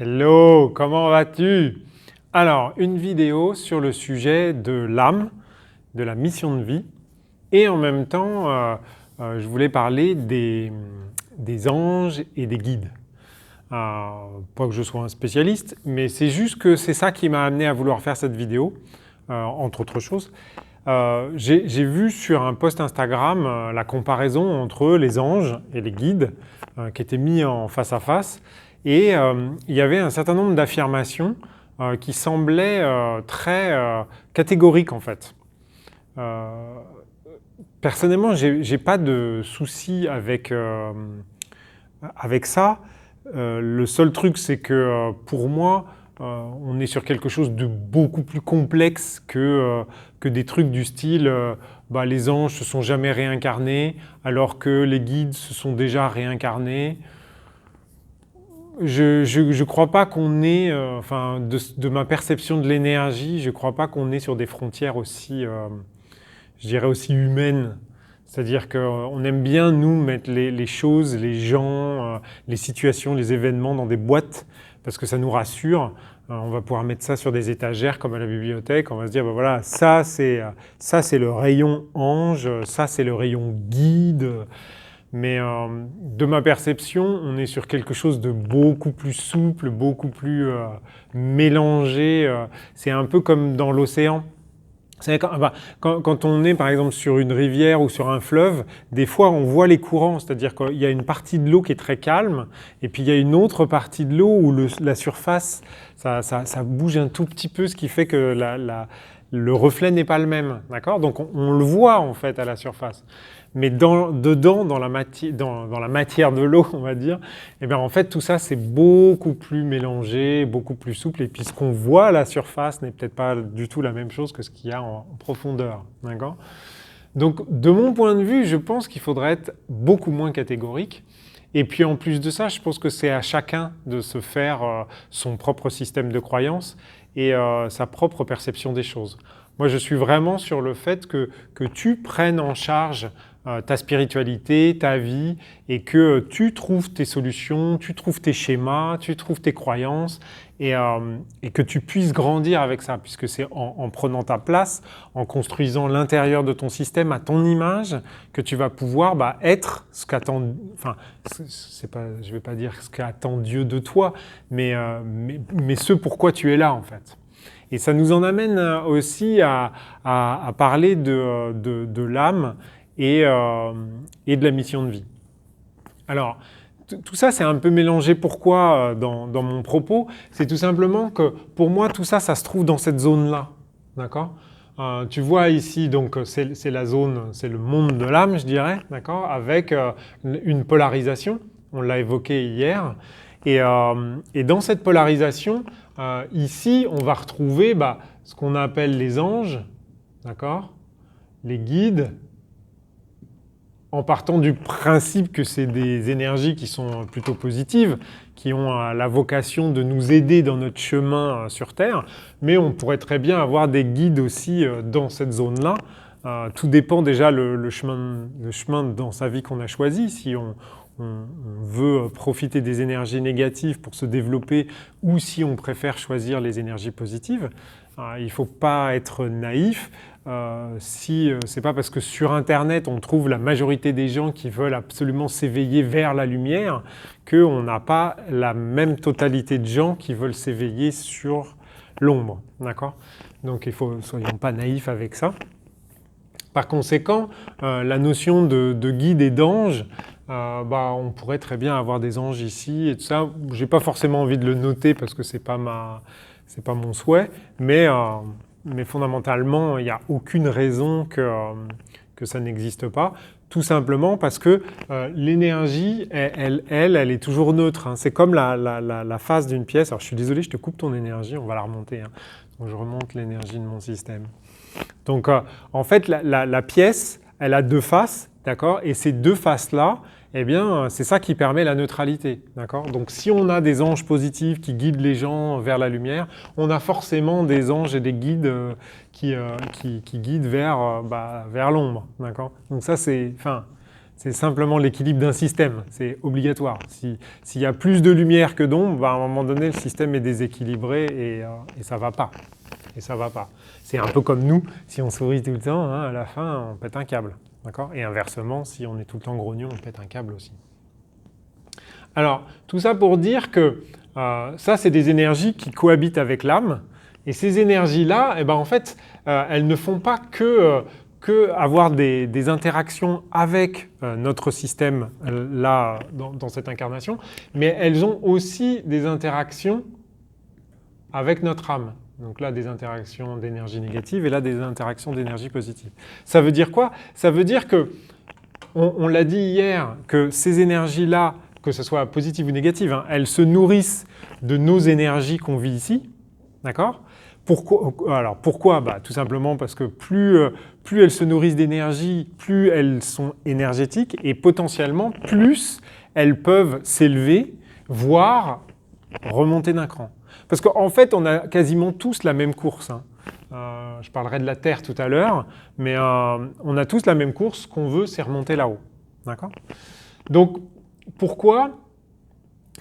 Hello, comment vas-tu? Alors, une vidéo sur le sujet de l'âme, de la mission de vie, et en même temps, je voulais parler des anges et des guides. Pas que je sois un spécialiste, mais c'est juste que c'est ça qui m'a amené à vouloir faire cette vidéo, entre autres choses. J'ai vu sur un post Instagram la comparaison entre les anges et les guides qui étaient mis en face à face. Et il y avait un certain nombre d'affirmations qui semblaient très catégoriques en fait. Personnellement, j'ai pas de souci avec ça. Le seul truc, c'est que pour moi, on est sur quelque chose de beaucoup plus complexe que des trucs du style les anges se sont jamais réincarnés alors que les guides se sont déjà réincarnés. Je crois pas qu'on est, de ma perception de l'énergie, je crois pas qu'on est sur des frontières aussi, je dirais aussi humaines. C'est-à-dire qu'on aime bien, nous, mettre les choses, les gens, les situations, les événements dans des boîtes parce que ça nous rassure. On va pouvoir mettre ça sur des étagères comme à la bibliothèque. On va se dire, voilà, ça c'est le rayon ange, ça c'est le rayon guide. Mais de ma perception, on est sur quelque chose de beaucoup plus souple, beaucoup plus mélangé. C'est un peu comme dans l'océan. Quand on est par exemple sur une rivière ou sur un fleuve, des fois on voit les courants, c'est-à-dire qu'il y a une partie de l'eau qui est très calme et puis il y a une autre partie de l'eau où la surface, ça bouge un tout petit peu, ce qui fait que le reflet n'est pas le même, d'accord ? Donc on le voit en fait à la surface. Mais dedans, dans la matière de l'eau, on va dire, eh bien en fait tout ça c'est beaucoup plus mélangé, beaucoup plus souple. Et puis ce qu'on voit à la surface n'est peut-être pas du tout la même chose que ce qu'il y a en profondeur, d'accord ? Donc de mon point de vue, je pense qu'il faudrait être beaucoup moins catégorique. Et puis en plus de ça, je pense que c'est à chacun de se faire son propre système de croyance et sa propre perception des choses. Moi, je suis vraiment sur le fait que tu prennes en charge ta spiritualité, ta vie, et que tu trouves tes solutions, tu trouves tes schémas, tu trouves tes croyances, et que tu puisses grandir avec ça, puisque c'est en prenant ta place, en construisant l'intérieur de ton système à ton image, que tu vas pouvoir être ce qu'attend, je vais pas dire ce qu'attend Dieu de toi, mais ce pourquoi tu es là en fait. Et ça nous en amène aussi à parler de l'âme et de la mission de vie. Alors, tout ça, c'est un peu mélangé. Pourquoi dans mon propos? C'est tout simplement que pour moi, tout ça, ça se trouve dans cette zone-là. D'accord ? Tu vois ici, donc c'est la zone, c'est le monde de l'âme, je dirais, d'accord, avec une polarisation. On l'a évoqué hier. Et dans cette polarisation, ici, on va retrouver ce qu'on appelle les anges, d'accord, les guides, en partant du principe que c'est des énergies qui sont plutôt positives, qui ont la vocation de nous aider dans notre chemin sur Terre, mais on pourrait très bien avoir des guides aussi dans cette zone-là. Tout dépend déjà le chemin dans sa vie qu'on a choisi. Si on veut profiter des énergies négatives pour se développer ou si on préfère choisir les énergies positives. Il ne faut pas être naïf. C'est pas parce que sur Internet on trouve la majorité des gens qui veulent absolument s'éveiller vers la lumière qu'on n'a pas la même totalité de gens qui veulent s'éveiller sur l'ombre. D'accord ? Donc soyons pas naïfs avec ça. Par conséquent, la notion de guide et d'ange, on pourrait très bien avoir des anges ici et tout ça. J'ai pas forcément envie de le noter parce que c'est pas mon souhait, mais fondamentalement, il n'y a aucune raison que ça n'existe pas. Tout simplement parce que l'énergie, elle est toujours neutre. Hein. C'est comme la phase d'une pièce. Alors je suis désolé, je te coupe ton énergie, on va la remonter. Hein. Donc je remonte l'énergie de mon système. Donc en fait, la pièce, elle a deux faces, d'accord ? Et ces deux faces-là, eh bien, c'est ça qui permet la neutralité, d'accord ? Donc si on a des anges positifs qui guident les gens vers la lumière, on a forcément des anges et des guides qui guident vers l'ombre, d'accord ? Donc ça, c'est C'est simplement l'équilibre d'un système, c'est obligatoire. S'il y a plus de lumière que d'ombre, bah, à un moment donné, le système est déséquilibré et ça ne va pas. Et ça va pas. C'est un peu comme nous, si on sourit tout le temps, hein, à la fin, on pète un câble. D'accord ? Et inversement, si on est tout le temps grognon, on pète un câble aussi. Alors, tout ça pour dire que ça, c'est des énergies qui cohabitent avec l'âme. Et ces énergies-là, eh ben, en fait, elles ne font pas que avoir des interactions avec notre système là, dans cette incarnation, mais elles ont aussi des interactions avec notre âme. Donc là, des interactions d'énergie négative et là, des interactions d'énergie positive. Ça veut dire quoi ? Ça veut dire que, on l'a dit hier, que ces énergies-là, que ce soit positives ou négatives, hein, elles se nourrissent de nos énergies qu'on vit ici. D'accord ? Alors pourquoi ? Bah, tout simplement parce que plus elles se nourrissent d'énergie, plus elles sont énergétiques et potentiellement plus elles peuvent s'élever, voire remonter d'un cran. Parce qu'en fait, on a quasiment tous la même course. Hein. Je parlerai de la Terre tout à l'heure, mais on a tous la même course. Ce qu'on veut, c'est remonter là-haut. D'accord ? Donc, pourquoi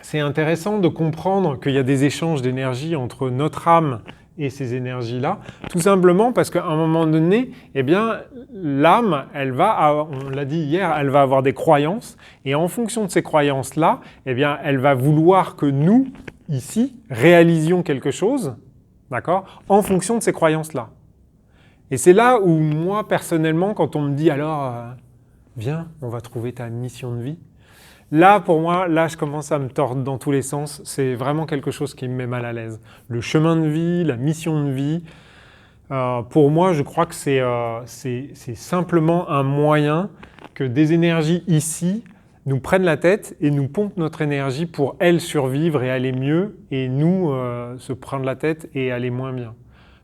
c'est intéressant de comprendre qu'il y a des échanges d'énergie entre notre âme et ces énergies-là? Tout simplement parce qu'à un moment donné, eh bien, l'âme, on l'a dit hier, elle va avoir des croyances. Et en fonction de ces croyances-là, eh bien, elle va vouloir que nous, ici, réalisions quelque chose, d'accord, en fonction de ces croyances-là. Et c'est là où moi, personnellement, quand on me dit alors, viens, on va trouver ta mission de vie, là, pour moi, là, je commence à me tordre dans tous les sens. C'est vraiment quelque chose qui me met mal à l'aise. Le chemin de vie, la mission de vie, pour moi, je crois que c'est simplement un moyen que des énergies ici nous prennent la tête et nous pompent notre énergie pour elles survivre et aller mieux, et nous se prendre la tête et aller moins bien.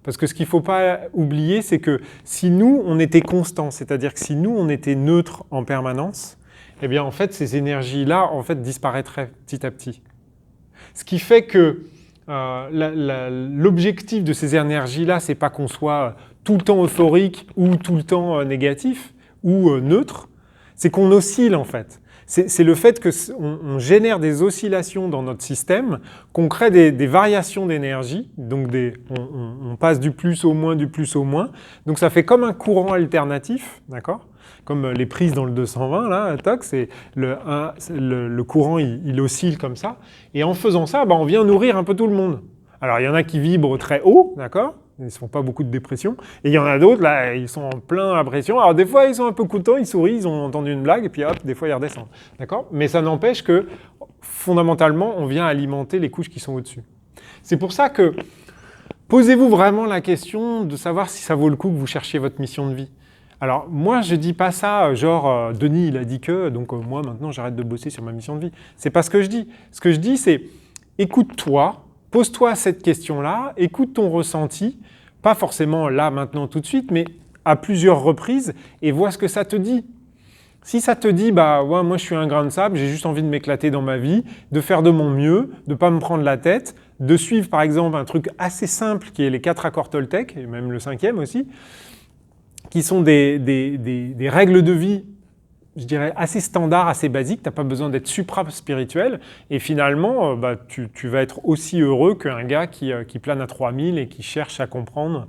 Parce que ce qu'il ne faut pas oublier, c'est que si nous, on était constants, c'est-à-dire que si nous, on était neutres en permanence, eh bien, en fait, ces énergies-là, en fait, disparaîtraient petit à petit. Ce qui fait que l'objectif de ces énergies-là, c'est pas qu'on soit tout le temps euphorique ou tout le temps négatif ou neutre, c'est qu'on oscille, en fait. C'est le fait qu'on génère des oscillations dans notre système, qu'on crée des variations d'énergie, donc on passe du plus au moins, du plus au moins. Donc ça fait comme un courant alternatif, d'accord ? Comme les prises dans le 220, là, toc, c'est le courant, il oscille comme ça. Et en faisant ça, bah, on vient nourrir un peu tout le monde. Alors, il y en a qui vibrent très haut, d'accord ? Ils ne se font pas beaucoup de dépression. Et il y en a d'autres, là, ils sont en plein à pression. Alors, des fois, ils sont un peu contents, ils sourient, ils ont entendu une blague, et puis hop, des fois, ils redescendent. D'accord ? Mais ça n'empêche que, fondamentalement, on vient alimenter les couches qui sont au-dessus. C'est pour ça que, posez-vous vraiment la question de savoir si ça vaut le coup que vous cherchiez votre mission de vie. Alors, moi, je ne dis pas ça, genre, Denis, il a dit que, donc moi, maintenant, j'arrête de bosser sur ma mission de vie. C'est pas ce que je dis. Ce que je dis, c'est, écoute-toi, pose-toi cette question-là, écoute ton ressenti, pas forcément là, maintenant, tout de suite, mais à plusieurs reprises, et vois ce que ça te dit. Si ça te dit, bah, ouais, moi, je suis un grain de sable, j'ai juste envie de m'éclater dans ma vie, de faire de mon mieux, de ne pas me prendre la tête, de suivre, par exemple, un truc assez simple, qui est les 4 accords Toltec, et même le 5e aussi, qui sont des règles de vie, je dirais, assez standards, assez basiques. Tu n'as pas besoin d'être supra-spirituel. Et finalement, bah, tu vas être aussi heureux qu'un gars qui plane à 3000 et qui cherche à comprendre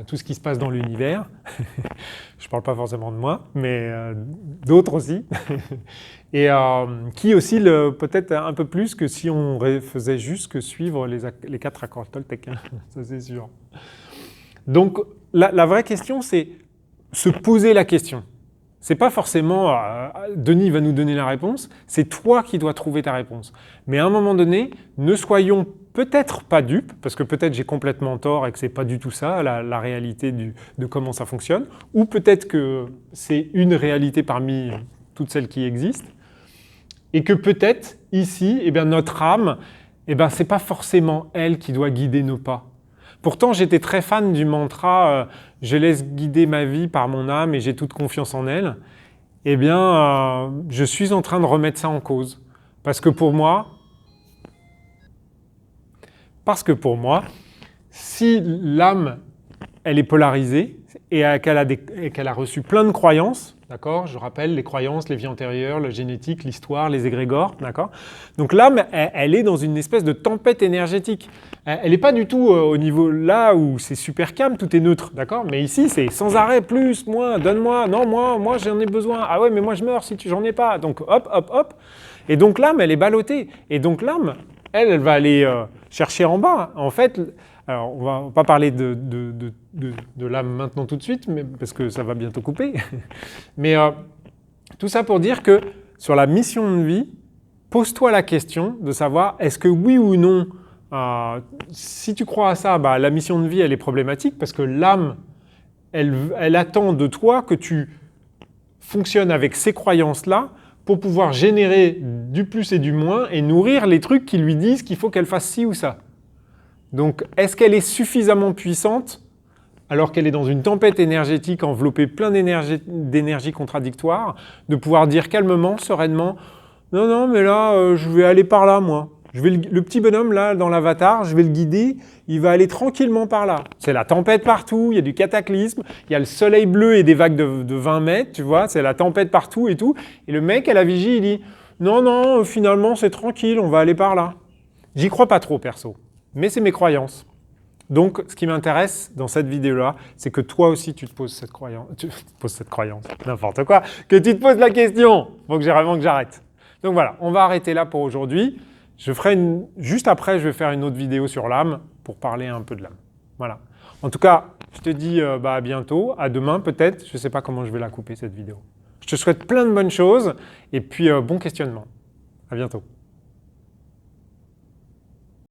tout ce qui se passe dans l'univers. Je ne parle pas forcément de moi, mais d'autres aussi. Et qui oscille peut-être un peu plus que si on faisait juste que suivre les 4 accords Toltec. Hein. Ça, c'est sûr. Donc, la vraie question, c'est se poser la question. C'est pas forcément Denis va nous donner la réponse, c'est toi qui dois trouver ta réponse. Mais à un moment donné, ne soyons peut-être pas dupes, parce que peut-être j'ai complètement tort et que c'est pas du tout ça, la réalité de comment ça fonctionne, ou peut-être que c'est une réalité parmi toutes celles qui existent, et que peut-être ici, eh bien, notre âme, eh bien, c'est pas forcément elle qui doit guider nos pas. Pourtant, j'étais très fan du mantra « Je laisse guider ma vie par mon âme et j'ai toute confiance en elle ». Eh bien, je suis en train de remettre ça en cause. Parce que pour moi, si l'âme, elle est polarisée et qu'elle a reçu plein de croyances, d'accord? Je rappelle les croyances, les vies antérieures, la génétique, l'histoire, les égrégores, d'accord? Donc l'âme, elle est dans une espèce de tempête énergétique. Elle n'est pas du tout au niveau là où c'est super calme, tout est neutre, d'accord? Mais ici, c'est sans arrêt, plus, moins, donne-moi, non, moi j'en ai besoin. Ah ouais, mais moi je meurs si j'en ai pas. Donc hop, hop, hop. Et donc l'âme, elle est ballottée. Et donc l'âme, elle va aller chercher en bas. En fait, alors on va pas parler de l'âme maintenant tout de suite, mais, parce que ça va bientôt couper. Mais tout ça pour dire que sur la mission de vie, pose-toi la question de savoir est-ce que oui ou non, si tu crois à ça, bah, la mission de vie, elle est problématique parce que l'âme, elle attend de toi que tu fonctionnes avec ces croyances-là pour pouvoir générer du plus et du moins et nourrir les trucs qui lui disent qu'il faut qu'elle fasse ci ou ça. Donc, est-ce qu'elle est suffisamment puissante alors qu'elle est dans une tempête énergétique enveloppée plein d'énergie contradictoire, de pouvoir dire calmement, sereinement, non, non, mais là, je vais aller par là, moi. Le petit bonhomme, là, dans l'avatar, je vais le guider, il va aller tranquillement par là. C'est la tempête partout, il y a du cataclysme, il y a le soleil bleu et des vagues de 20 mètres, tu vois, c'est la tempête partout et tout. Et le mec, à la vigie, il dit, non, non, finalement, c'est tranquille, on va aller par là. J'y crois pas trop, perso, mais c'est mes croyances. Donc, ce qui m'intéresse dans cette vidéo-là, c'est que toi aussi, tu te poses cette croyance, n'importe quoi, que tu te poses la question. Faut que vraiment que j'arrête. Donc voilà, on va arrêter là pour aujourd'hui. Juste après, je vais faire une autre vidéo sur l'âme pour parler un peu de l'âme. Voilà. En tout cas, je te dis à bientôt, à demain peut-être. Je ne sais pas comment je vais la couper cette vidéo. Je te souhaite plein de bonnes choses et puis bon questionnement. À bientôt.